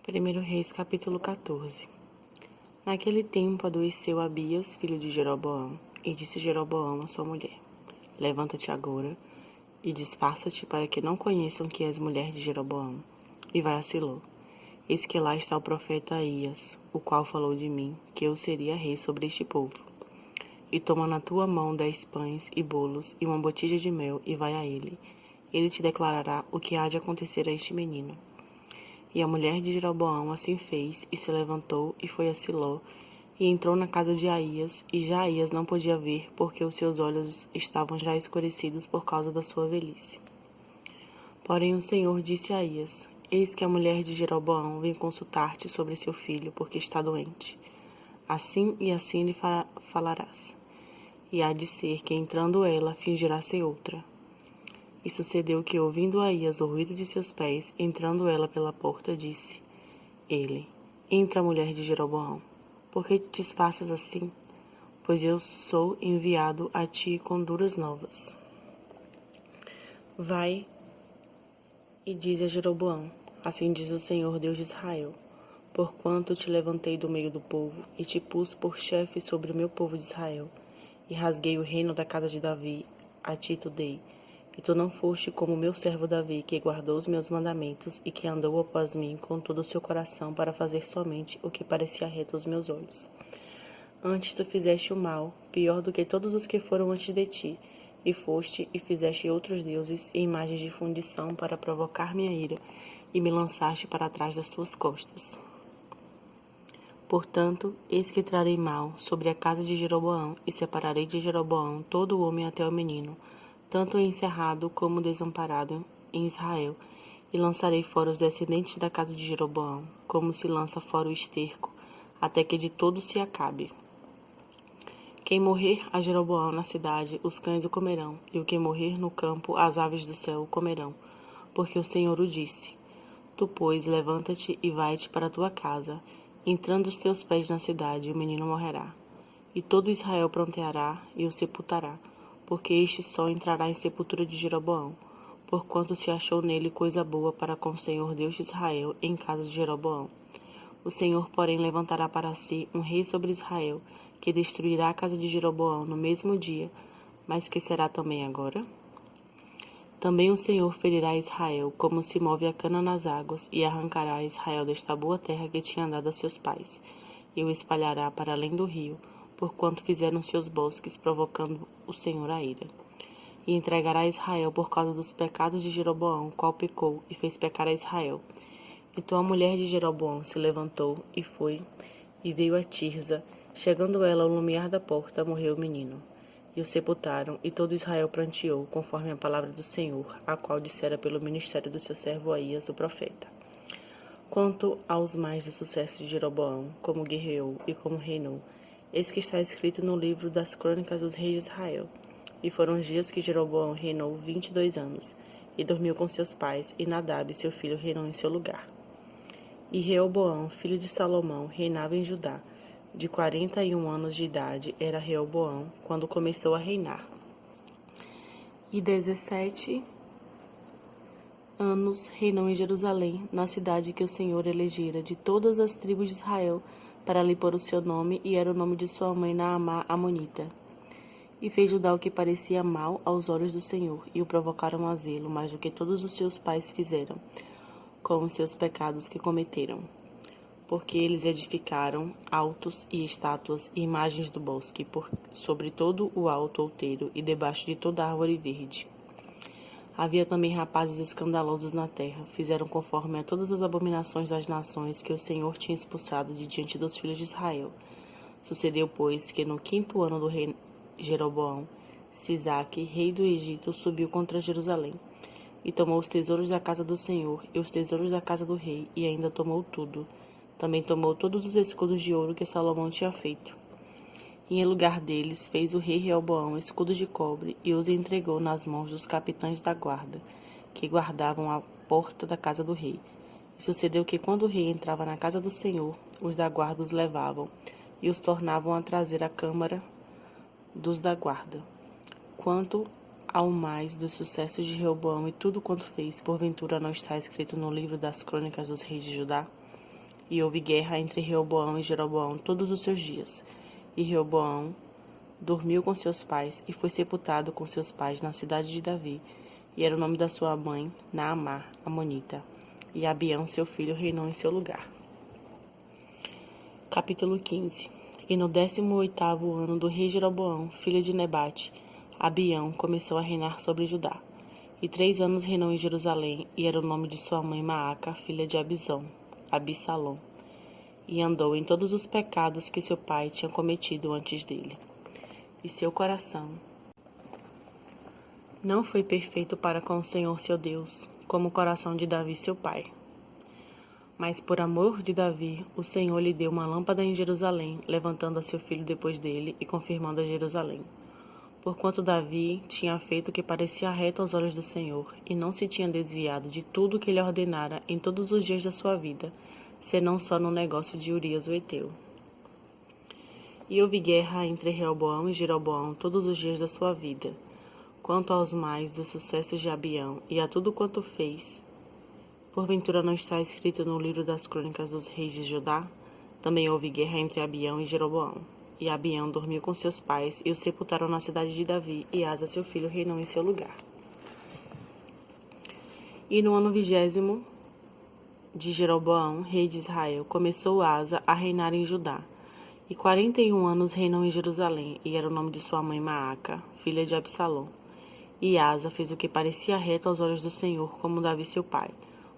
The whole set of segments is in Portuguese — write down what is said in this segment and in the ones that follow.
1 Reis, capítulo 14. Naquele tempo adoeceu Abias, filho de Jeroboão, e disse Jeroboão a sua mulher: Levanta-te agora e disfarça-te para que não conheçam que és mulher de Jeroboão, e vai a Siló. Eis que lá está o profeta Aías, o qual falou de mim, que eu seria rei sobre este povo. E toma na tua mão 10 pães e bolos e uma botija de mel, e vai a ele. Ele te declarará o que há de acontecer a este menino. E a mulher de Jeroboão assim fez, e se levantou, e foi a Siló, e entrou na casa de Aías, e já Aías não podia ver, porque os seus olhos estavam já escurecidos por causa da sua velhice. Porém o Senhor disse a Aías: Eis que a mulher de Jeroboão vem consultar-te sobre seu filho, porque está doente. Assim e assim lhe falarás. E há de ser que, entrando ela, fingirá ser outra. E sucedeu que, ouvindo Aías o ruído de seus pés, entrando ela pela porta, disse ele: Entra, mulher de Jeroboão. Por que te disfarças assim? Pois eu sou enviado a ti com duras novas. Vai e diz a Jeroboão: Assim diz o Senhor Deus de Israel: Porquanto te levantei do meio do povo, e te pus por chefe sobre o meu povo de Israel, e rasguei o reino da casa de Davi, a ti tu dei. E tu não foste como o meu servo Davi, que guardou os meus mandamentos e que andou após mim com todo o seu coração para fazer somente o que parecia reto aos meus olhos. Antes tu fizeste o mal, pior do que todos os que foram antes de ti, e foste e fizeste outros deuses e imagens de fundição para provocar minha ira, e me lançaste para trás das tuas costas. Portanto, eis que trarei mal sobre a casa de Jeroboão, e separarei de Jeroboão todo o homem até o menino, tanto encerrado como desamparado em Israel, e lançarei fora os descendentes da casa de Jeroboão, como se lança fora o esterco, até que de todo se acabe. Quem morrer a Jeroboão na cidade, os cães o comerão, e o que morrer no campo, as aves do céu o comerão, porque o Senhor o disse. Tu, pois, levanta-te e vai-te para a tua casa. Entrando os teus pés na cidade, o menino morrerá. E todo Israel pranteará e o sepultará, porque este só entrará em sepultura de Jeroboão, porquanto se achou nele coisa boa para com o Senhor Deus de Israel em casa de Jeroboão. O Senhor, porém, levantará para si um rei sobre Israel, que destruirá a casa de Jeroboão no mesmo dia, mas que será também agora? Também o Senhor ferirá Israel, como se move a cana nas águas, e arrancará Israel desta boa terra que tinha dado a seus pais, e o espalhará para além do rio, porquanto fizeram seus bosques, provocando o Senhor a ira. E entregará Israel por causa dos pecados de Jeroboão, qual pecou, e fez pecar a Israel. Então a mulher de Jeroboão se levantou, e foi, e veio a Tirza. Chegando ela ao lumiar da porta, morreu o menino. E o sepultaram, e todo Israel pranteou, conforme a palavra do Senhor, a qual dissera pelo ministério do seu servo Aías, o profeta. Quanto aos mais de sucesso de Jeroboão, como guerreou e como reinou, eis que está escrito no livro das crônicas dos reis de Israel. E foram os dias que Jeroboão reinou 22 anos, e dormiu com seus pais, e Nadab, seu filho, reinou em seu lugar. E Reoboão, filho de Salomão, reinava em Judá. De 41 anos de idade era Reoboão, quando começou a reinar. E 17 anos reinou em Jerusalém, na cidade que o Senhor elegera de todas as tribos de Israel, para lhe pôr o seu nome, e era o nome de sua mãe Naamá Amonita. E fez Judá o que parecia mal aos olhos do Senhor, e o provocaram a zelo, mais do que todos os seus pais fizeram, com os seus pecados que cometeram. Porque eles edificaram altos e estátuas e imagens do bosque, sobre todo o alto outeiro e debaixo de toda árvore verde. Havia também rapazes escandalosos na terra, fizeram conforme a todas as abominações das nações que o Senhor tinha expulsado de diante dos filhos de Israel. Sucedeu, pois, que no 5º ano do rei Jeroboão, Sisaque, rei do Egito, subiu contra Jerusalém, e tomou os tesouros da casa do Senhor e os tesouros da casa do rei, e ainda tomou tudo. Também tomou todos os escudos de ouro que Salomão tinha feito. E em lugar deles fez o rei Reoboão escudos de cobre e os entregou nas mãos dos capitães da guarda, que guardavam a porta da casa do rei. E sucedeu que quando o rei entrava na casa do Senhor, os da guarda os levavam e os tornavam a trazer à câmara dos da guarda. Quanto ao mais dos sucessos de Reoboão e tudo quanto fez, porventura não está escrito no livro das crônicas dos reis de Judá? E houve guerra entre Reoboão e Jeroboão todos os seus dias. E Reoboão dormiu com seus pais e foi sepultado com seus pais na cidade de Davi. E era o nome da sua mãe, Naamá, amonita. E Abião, seu filho, reinou em seu lugar. Capítulo 15. E no 18º ano do rei Jeroboão, filho de Nebate, Abião começou a reinar sobre Judá. E 3 anos reinou em Jerusalém, e era o nome de sua mãe Maaca, filha de Abissalom. E andou em todos os pecados que seu pai tinha cometido antes dele. E seu coração não foi perfeito para com o Senhor seu Deus, como o coração de Davi seu pai. Mas por amor de Davi, o Senhor lhe deu uma lâmpada em Jerusalém, levantando a seu filho depois dele e confirmando a Jerusalém. Porquanto Davi tinha feito o que parecia reto aos olhos do Senhor, e não se tinha desviado de tudo o que ele ordenara em todos os dias da sua vida, senão só no negócio de Urias o Heteu. E houve guerra entre Reoboão e Jeroboão todos os dias da sua vida. Quanto aos mais dos sucessos de Abião e a tudo quanto fez, porventura não está escrito no livro das crônicas dos reis de Judá? Também houve guerra entre Abião e Jeroboão. E Abião dormiu com seus pais e o sepultaram na cidade de Davi, e Asa seu filho reinou em seu lugar. E no ano 20º de Jeroboão, rei de Israel, começou Asa a reinar em Judá. E 41 anos reinou em Jerusalém, e era o nome de sua mãe Maaca, filha de Absalom. E Asa fez o que parecia reto aos olhos do Senhor, como Davi seu pai,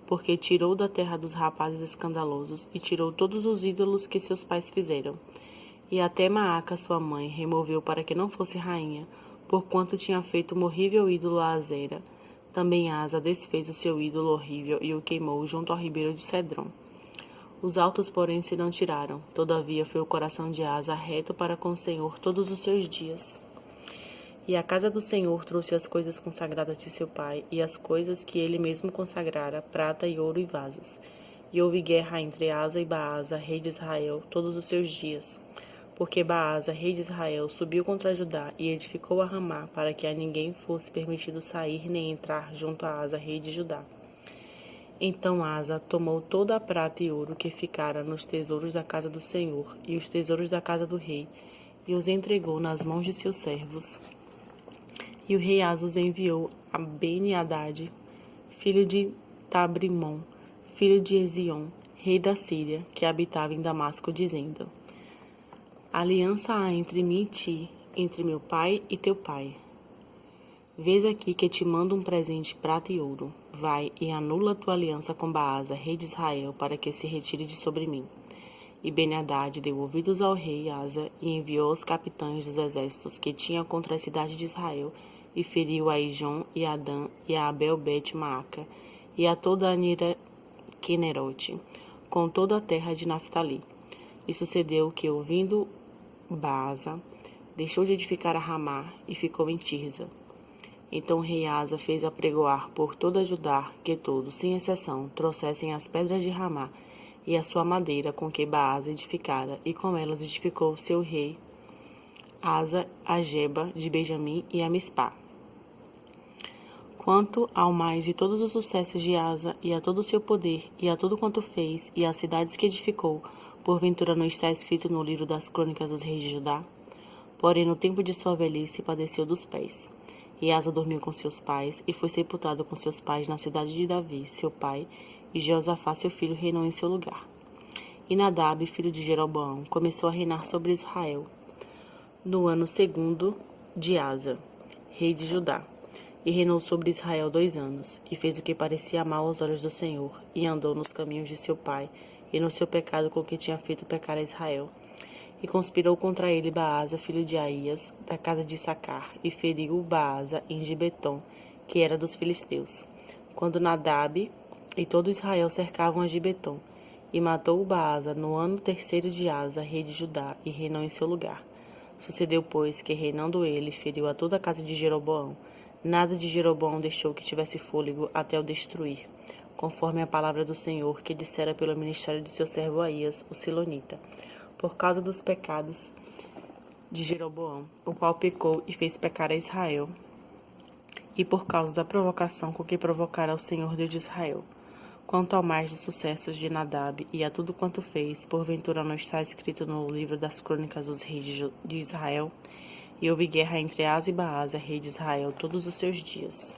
porque tirou da terra dos rapazes escandalosos, e tirou todos os ídolos que seus pais fizeram. E até Maaca sua mãe removeu para que não fosse rainha, porquanto tinha feito um horrível ídolo a Azera. Também Asa desfez o seu ídolo horrível e o queimou junto ao ribeiro de Cedrom. Os altos, porém, se não tiraram. Todavia foi o coração de Asa reto para com o Senhor todos os seus dias. E a casa do Senhor trouxe as coisas consagradas de seu pai, e as coisas que ele mesmo consagrara, prata e ouro e vasos. E houve guerra entre Asa e Baasa, rei de Israel, todos os seus dias. Porque Baasa, rei de Israel, subiu contra Judá e edificou a Ramá, para que a ninguém fosse permitido sair nem entrar junto a Asa, rei de Judá. Então Asa tomou toda a prata e ouro que ficara nos tesouros da casa do Senhor e os tesouros da casa do rei, e os entregou nas mãos de seus servos. E o rei Asa os enviou a Beni-Hadad, filho de Tabrimon, filho de Ezion, rei da Síria, que habitava em Damasco, dizendo: Aliança há entre mim e ti, entre meu pai e teu pai. Vês aqui que te mando um presente prata e ouro. Vai e anula tua aliança com Baasa, rei de Israel, para que se retire de sobre mim. E Beni-Hadad deu ouvidos ao rei Asa e enviou os capitães dos exércitos que tinha contra a cidade de Israel, e feriu a Ijon e a Dan e a Abel-Bet-Maaca, e a toda a Nira-Quenerote, com toda a terra de Naftali. E sucedeu que, ouvindo Baasa, deixou de edificar a Ramá e ficou em Tirza. Então o rei Asa fez apregoar por toda Judá que todos, sem exceção, trouxessem as pedras de Ramá e a sua madeira com que Baasa edificara, e com elas edificou seu rei Asa a Geba de Benjamim e a Mispá. Quanto ao mais de todos os sucessos de Asa, e a todo o seu poder, e a tudo quanto fez, e as cidades que edificou, porventura não está escrito no livro das crônicas dos reis de Judá? Porém, no tempo de sua velhice, padeceu dos pés. E Asa dormiu com seus pais, e foi sepultado com seus pais na cidade de Davi, seu pai, e Jeosafá, seu filho, reinou em seu lugar. E Nadab, filho de Jeroboão, começou a reinar sobre Israel, no ano 2º de Asa, rei de Judá. E reinou sobre Israel 2 anos, e fez o que parecia mal aos olhos do Senhor, e andou nos caminhos de seu pai, e no seu pecado com que tinha feito pecar a Israel. E conspirou contra ele Baasa, filho de Aías, da casa de Sacar, e feriu Baasa em Gibeton, que era dos filisteus, quando Nadab e todo Israel cercavam a Gibeton. E matou Baasa no ano 3º de Asa, rei de Judá, e reinou em seu lugar. Sucedeu, pois, que reinando ele, feriu a toda a casa de Jeroboão. Nada de Jeroboão deixou que tivesse fôlego até o destruir, conforme a palavra do Senhor que dissera pelo ministério de seu servo Aías, o Silonita, por causa dos pecados de Jeroboão, o qual pecou e fez pecar a Israel, e por causa da provocação com que provocara o Senhor Deus de Israel. Quanto ao mais dos sucessos de Nadab e a tudo quanto fez, porventura não está escrito no livro das crônicas dos reis de Israel? E houve guerra entre Asa e Baasa, rei de Israel, todos os seus dias.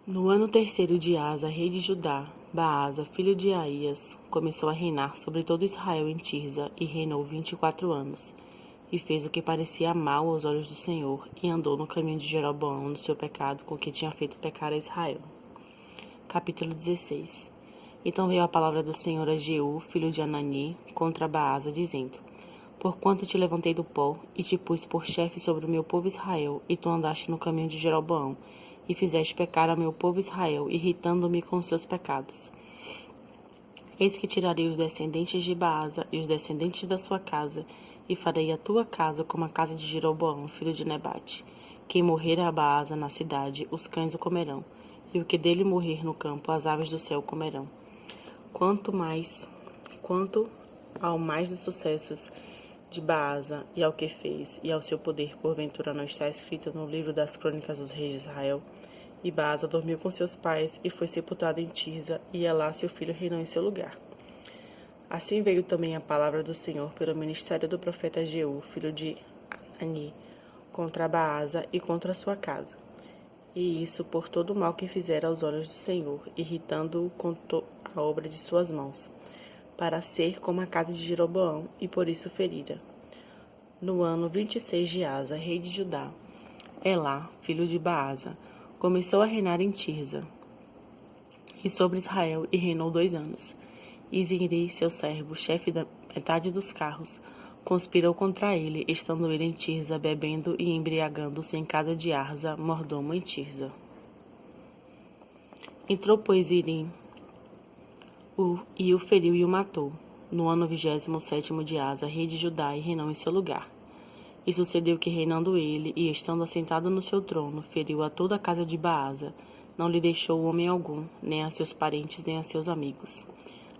No ano terceiro de Asa, rei de Judá, Baasa, filho de Aías, começou a reinar sobre todo Israel em Tirza, e reinou 24 anos. E fez o que parecia mal aos olhos do Senhor, e andou no caminho de Jeroboão no seu pecado, com que tinha feito pecar a Israel. Capítulo 16. Então veio a palavra do Senhor a Jeú, filho de Anani, contra Baasa, dizendo: Porquanto te levantei do pó, e te pus por chefe sobre o meu povo Israel, e tu andaste no caminho de Jeroboão, e fizeste pecar ao meu povo Israel, irritando-me com os seus pecados. Eis que tirarei os descendentes de Baasa e os descendentes da sua casa, e farei a tua casa como a casa de Jeroboão, filho de Nebate. Quem morrer a Baasa na cidade, os cães o comerão, e o que dele morrer no campo, as aves do céu comerão. Quanto ao mais dos sucessos de Baasa e ao que fez, e ao seu poder, porventura não está escrito no livro das crônicas dos reis de Israel? E Baasa dormiu com seus pais e foi sepultado em Tirza, e Elá seu filho reinou em seu lugar. Assim veio também a palavra do Senhor pelo ministério do profeta Jeú, filho de Anani, contra Baasa e contra a sua casa. E isso por todo o mal que fizera aos olhos do Senhor, irritando-o com a obra de suas mãos, para ser como a casa de Jeroboão, e por isso ferira. No ano 26 de Asa, rei de Judá, Elá, filho de Baasa, começou a reinar em Tirza e sobre Israel, e reinou 2 anos. E Zimri, seu servo, chefe da metade dos carros, conspirou contra ele, estando ele em Tirza, bebendo e embriagando-se em casa de Arza, mordomo em Tirza. Entrou, pois, Zimri e o feriu e o matou, no ano 27º de Asa, rei de Judá, e reinou em seu lugar. E sucedeu que, reinando ele, e estando assentado no seu trono, feriu a toda a casa de Baasa, não lhe deixou homem algum, nem a seus parentes, nem a seus amigos.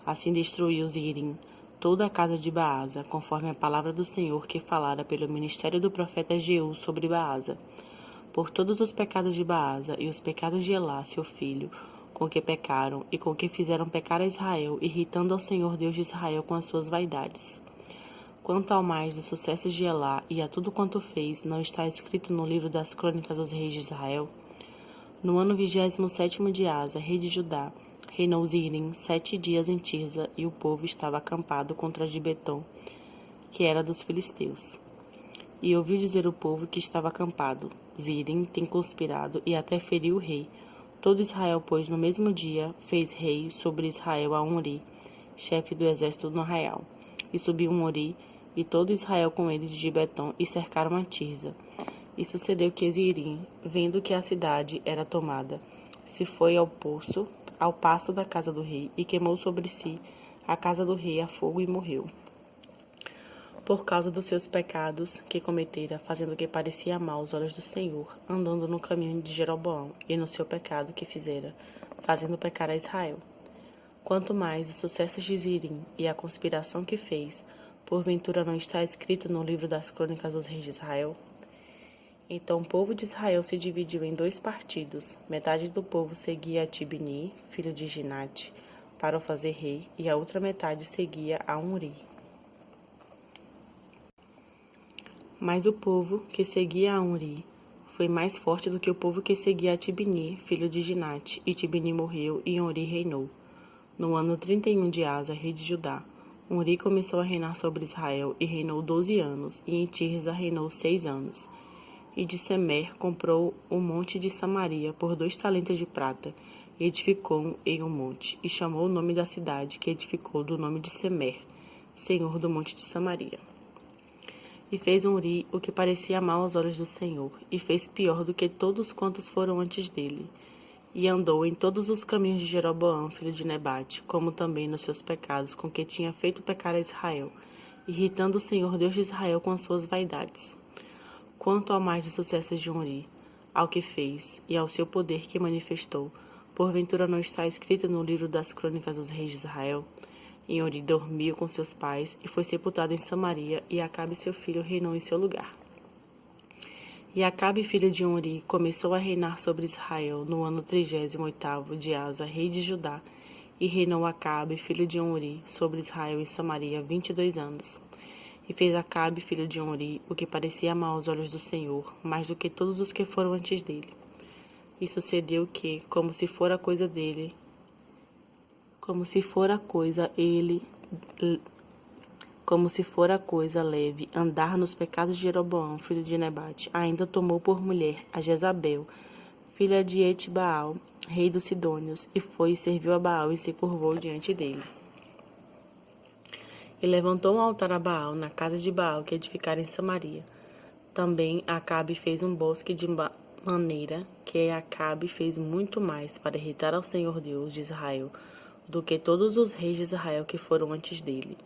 Assim destruiu Zimri toda a casa de Baasa, conforme a palavra do Senhor que falara pelo ministério do profeta Jeú sobre Baasa, por todos os pecados de Baasa e os pecados de Elá, seu filho, com que pecaram e com que fizeram pecar a Israel, irritando ao Senhor Deus de Israel com as suas vaidades. Quanto ao mais dos sucessos de Elá e a tudo quanto fez, não está escrito no livro das crônicas dos reis de Israel? No ano 27º de Asa, rei de Judá, reinou Zimri 7 dias em Tirza, e o povo estava acampado contra Gibeton, que era dos filisteus. E ouviu dizer o povo que estava acampado: Zimri tem conspirado e até feriu o rei. Todo Israel, pois, no mesmo dia, fez rei sobre Israel a Omri, chefe do exército no arraial. E subiu Omri, e todo Israel com ele de Gibeton, e cercaram a Tirza. E sucedeu que Zimri, vendo que a cidade era tomada, se foi ao paço da casa do rei, e queimou sobre si a casa do rei a fogo, e morreu. Por causa dos seus pecados que cometera, fazendo o que parecia mal aos olhos do Senhor, andando no caminho de Jeroboão, e no seu pecado que fizera, fazendo pecar a Israel. Quanto mais os sucessos de Zimri e a conspiração que fez, porventura não está escrito no livro das crônicas dos reis de Israel? Então o povo de Israel se dividiu em 2 partidos. Metade do povo seguia a Tibni, filho de Ginate, para o fazer rei, e a outra metade seguia a Omri. Mas o povo que seguia a Omri foi mais forte do que o povo que seguia a Tibni, filho de Ginate, e Tibni morreu, e Omri reinou. No ano 31 de Asa, rei de Judá, Omri começou a reinar sobre Israel, e reinou 12 anos, e em Tirza reinou 6 anos. E de Semer comprou o monte de Samaria por 2 talentos de prata, e edificou em um monte, e chamou o nome da cidade que edificou do nome de Semer, senhor do monte de Samaria. E fez Omri o que parecia mal aos olhos do Senhor, e fez pior do que todos quantos foram antes dele. E andou em todos os caminhos de Jeroboão, filho de Nebate, como também nos seus pecados, com que tinha feito pecar a Israel, irritando o Senhor Deus de Israel com as suas vaidades. Quanto ao mais dos sucessos de Omri, ao que fez e ao seu poder que manifestou, porventura não está escrito no livro das crônicas dos reis de Israel? E Omri dormiu com seus pais e foi sepultado em Samaria, e Acabe seu filho reinou em seu lugar. E Acabe, filho de Onri, começou a reinar sobre Israel no ano 38º de Asa, rei de Judá, e reinou Acabe, filho de Onri, sobre Israel e Samaria 22 anos. E fez Acabe, filho de Onri, o que parecia mal aos olhos do Senhor, mais do que todos os que foram antes dele. E sucedeu que, como se fora coisa leve, andar nos pecados de Jeroboão, filho de Nebate, ainda tomou por mulher a Jezabel, filha de Etbaal, rei dos Sidônios, e foi e serviu a Baal e se curvou diante dele. E levantou um altar a Baal na casa de Baal que edificara em Samaria. Também Acabe fez um bosque de maneira que Acabe fez muito mais para irritar ao Senhor Deus de Israel do que todos os reis de Israel que foram antes dele.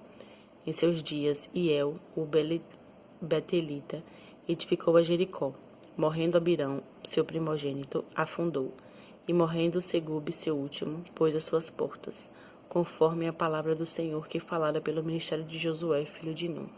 Em seus dias, Iel, o Betelita, edificou a Jericó. Morrendo Abirão, seu primogênito, afundou. E morrendo Segube, seu último, pôs as suas portas, conforme a palavra do Senhor que falara pelo ministério de Josué, filho de Num.